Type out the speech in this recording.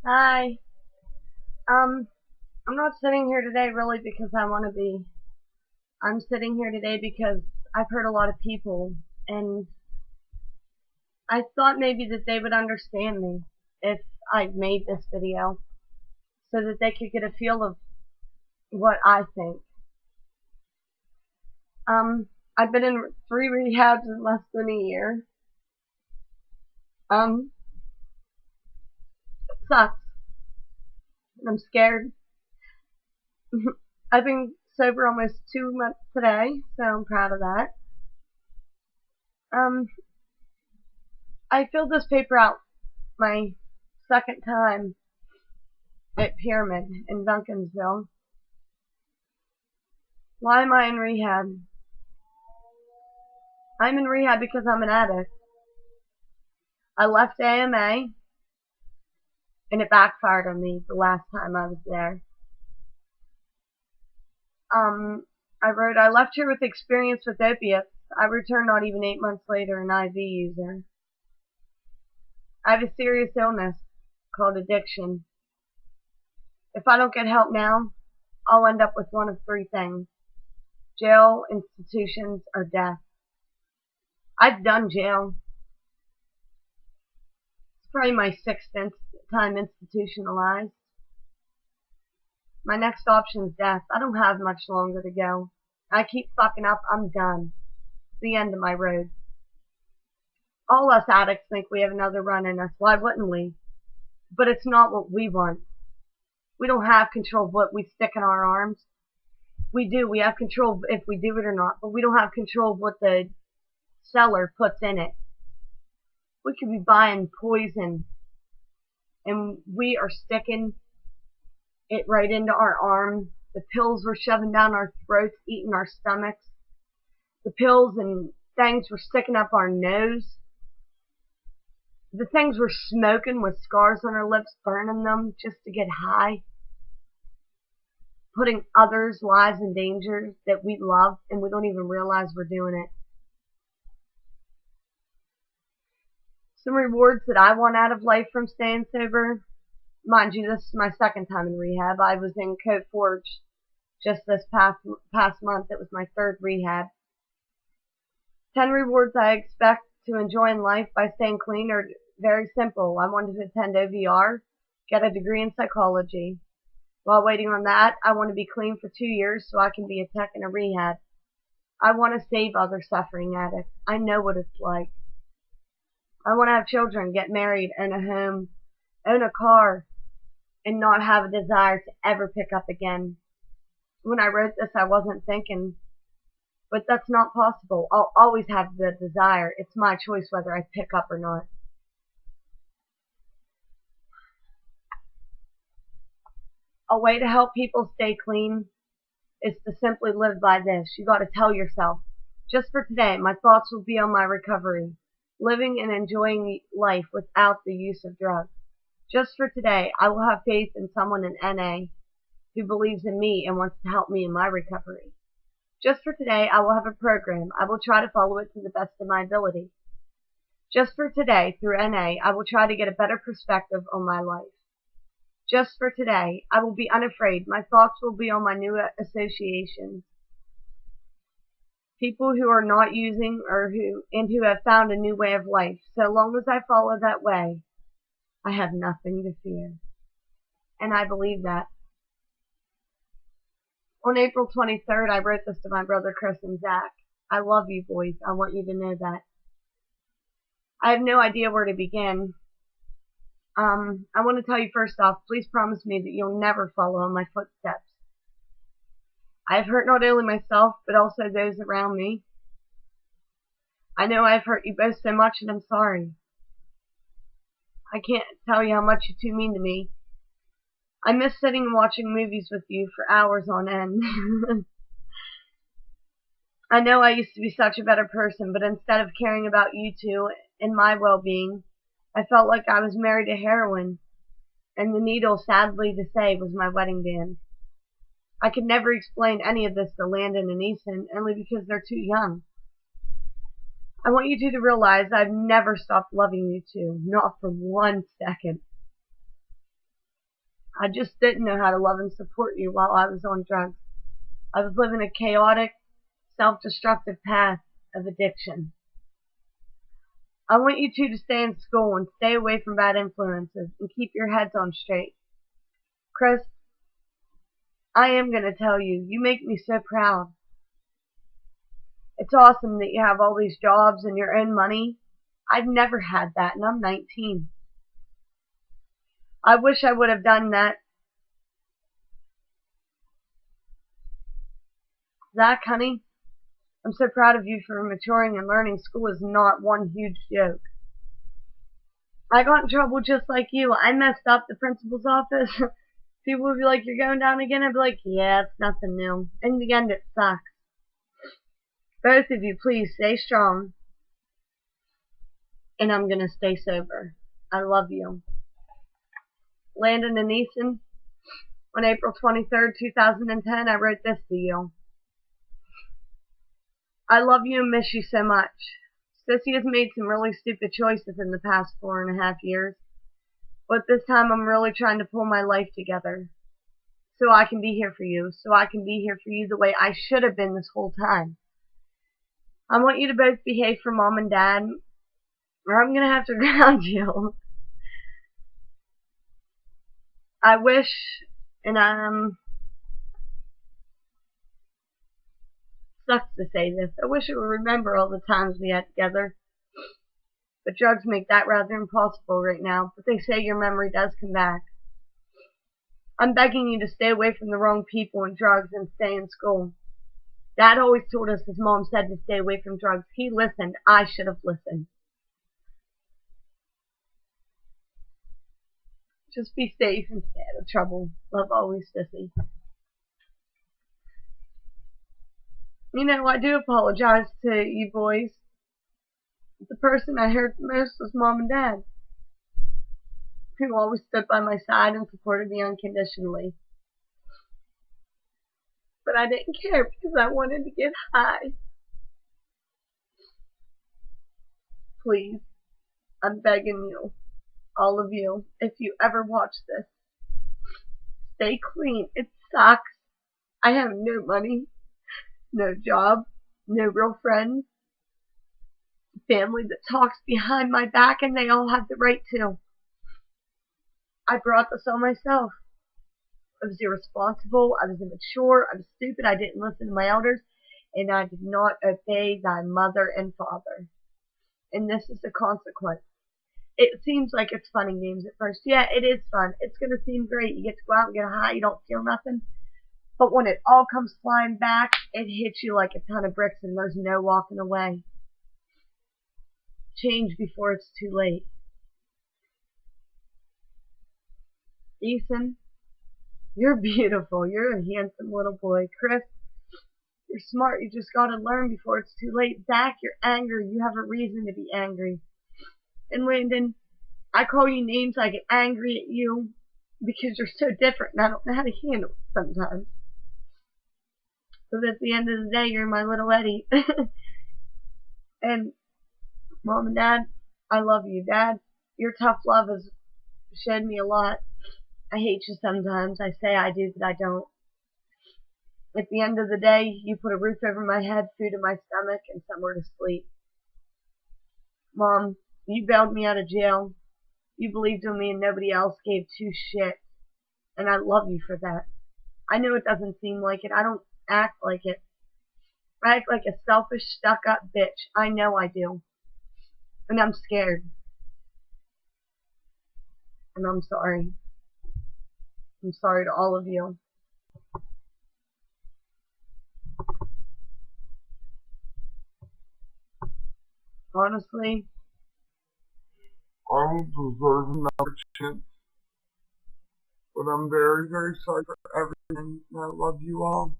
Hi. Um, I'm not sitting here today really because I want to be. I'm sitting here today because I've heard a lot of people, and I thought maybe that they would understand me if I made this video so that they could get a feel of what I think. Um, I've been in 3 rehabs in less than a year. It sucks, and I'm scared. I've been sober almost 2 months today, so I'm proud of that. Um, I filled this paper out my second time at Pyramid in Duncansville. Why am I in rehab? I'm in rehab because I'm an addict. I left AMA and it backfired on me the last time I was there. Um, I left here with experience with opiates. I returned not even 8 months later an IV user. I have a serious illness called addiction. If I don't get help now, I'll end up with one of three things: jail, institutions, or death. I've done jail. It's probably my sixth time institutionalized. My next option is death. I don't have much longer to go. I keep fucking up, I'm done. It's the end of my road. All us addicts think we have another run in us. Why wouldn't we? But it's not what we want. We don't have control of what we stick in our arms. We do. We have control of if we do it or not, but we don't have control of what the seller puts in it. We could be buying poison, and we are sticking it right into our arm. The pills we're shoving down our throats, eating our stomachs. The pills and things we're sticking up our nose. The things we're smoking with scars on our lips, burning them just to get high. Putting others' lives in danger that we love and we don't even realize we're doing it. Some rewards that I want out of life from staying sober. Mind you, this is my second time in rehab. I was in Cote Forge just this past month. It was my third rehab. 10 rewards I expect to enjoy in life by staying clean are very simple. I wanted to attend OVR, get a degree in psychology. While waiting on that, I want to be clean for 2 years so I can be a tech in a rehab. I want to save other suffering addicts. I know what it's like. I want to have children, get married, own a home, own a car, and not have a desire to ever pick up again. When I wrote this, I wasn't thinking, but that's not possible. I'll always have the desire. It's my choice whether I pick up or not. A way to help people stay clean is to simply live by this. You got to tell yourself, just for today, my thoughts will be on my recovery, living and enjoying life without the use of drugs. Just for today, I will have faith in someone in NA who believes in me and wants to help me in my recovery. Just for today, I will have a program. I will try to follow it to the best of my ability. Just for today, through NA, I will try to get a better perspective on my life. Just for today, I will be unafraid. My thoughts will be on my new associations. People who are not using who have found a new way of life. So long as I follow that way, I have nothing to fear. And I believe that. On April 23rd, I wrote this to my brother Chris and Zach. I love you boys. I want you to know that. I have no idea where to begin. I want to tell you first off, please promise me that you'll never follow in my footsteps. I've hurt not only myself, but also those around me. I know I've hurt you both so much, and I'm sorry. I can't tell you how much you two mean to me. I miss sitting and watching movies with you for hours on end. I know I used to be such a better person, but instead of caring about you two and my well-being, I felt like I was married to heroin, and the needle, sadly to say, was my wedding band. I could never explain any of this to Landon and Easton, only because they're too young. I want you two to realize I've never stopped loving you two, not for 1 second. I just didn't know how to love and support you while I was on drugs. I was living a chaotic, self-destructive path of addiction. I want you two to stay in school and stay away from bad influences and keep your heads on straight. Chris, I am going to tell you, you make me so proud. It's awesome that you have all these jobs and your own money. I've never had that, and I'm 19. I wish I would have done that. Zach, honey, I'm so proud of you for maturing and learning school is not one huge joke. I got in trouble just like you. I messed up the principal's office. People would be like, you're going down again? I'd be like, yeah, it's nothing new. In the end, it sucks. Both of you, please stay strong. And I'm going to stay sober. I love you. Landon and Eason, on April 23rd, 2010, I wrote this to you. I love you and miss you so much. Sissy has made some really stupid choices in the past 4.5 years. But this time I'm really trying to pull my life together. So I can be here for you. So I can be here for you the way I should have been this whole time. I want you to both behave for Mom and Dad, or I'm going to have to ground you. I wish, and sucks to say this, I wish I would remember all the times we had together. But drugs make that rather impossible right now, but they say your memory does come back. I'm begging you to stay away from the wrong people and drugs and stay in school. Dad always told us his mom said to stay away from drugs. He listened. I should have listened. Just be safe and stay out of trouble. Love always, Sissy. You know, I do apologize to you boys. The person I hurt the most was Mom and Dad, who always stood by my side and supported me unconditionally. But I didn't care because I wanted to get high. Please, I'm begging you, all of you, if you ever watch this, stay clean. It sucks. I have no money, no job, no real friends, family that talks behind my back, and they all have the right to. I brought this on myself. I was irresponsible, I was immature, I was stupid, I didn't listen to my elders, and I did not obey thy mother and father. And this is the consequence. It seems like it's fun and games at first. Yeah, it is fun. It's going to seem great. You get to go out and get high, you don't feel nothing. But when it all comes flying back, it hits you like a ton of bricks and there's no walking away. Change before it's too late. Ethan, you're beautiful. You're a handsome little boy. Chris, you're smart. You just gotta learn before it's too late. Zach, you're angry. You have a reason to be angry. And Landon, I call you names, I get angry at you because you're so different and I don't know how to handle it sometimes. But at the end of the day, you're my little Eddie. And Mom and Dad, I love you. Dad, your tough love has showed me a lot. I hate you sometimes. I say I do, but I don't. At the end of the day, you put a roof over my head, food in my stomach, and somewhere to sleep. Mom, you bailed me out of jail. You believed in me and nobody else gave two shits. And I love you for that. I know it doesn't seem like it. I don't act like it. I act like a selfish, stuck-up bitch. I know I do. And I'm scared. And I'm sorry. I'm sorry to all of you. Honestly, I don't deserve another chance, but I'm very, very sorry for everything. I love you all.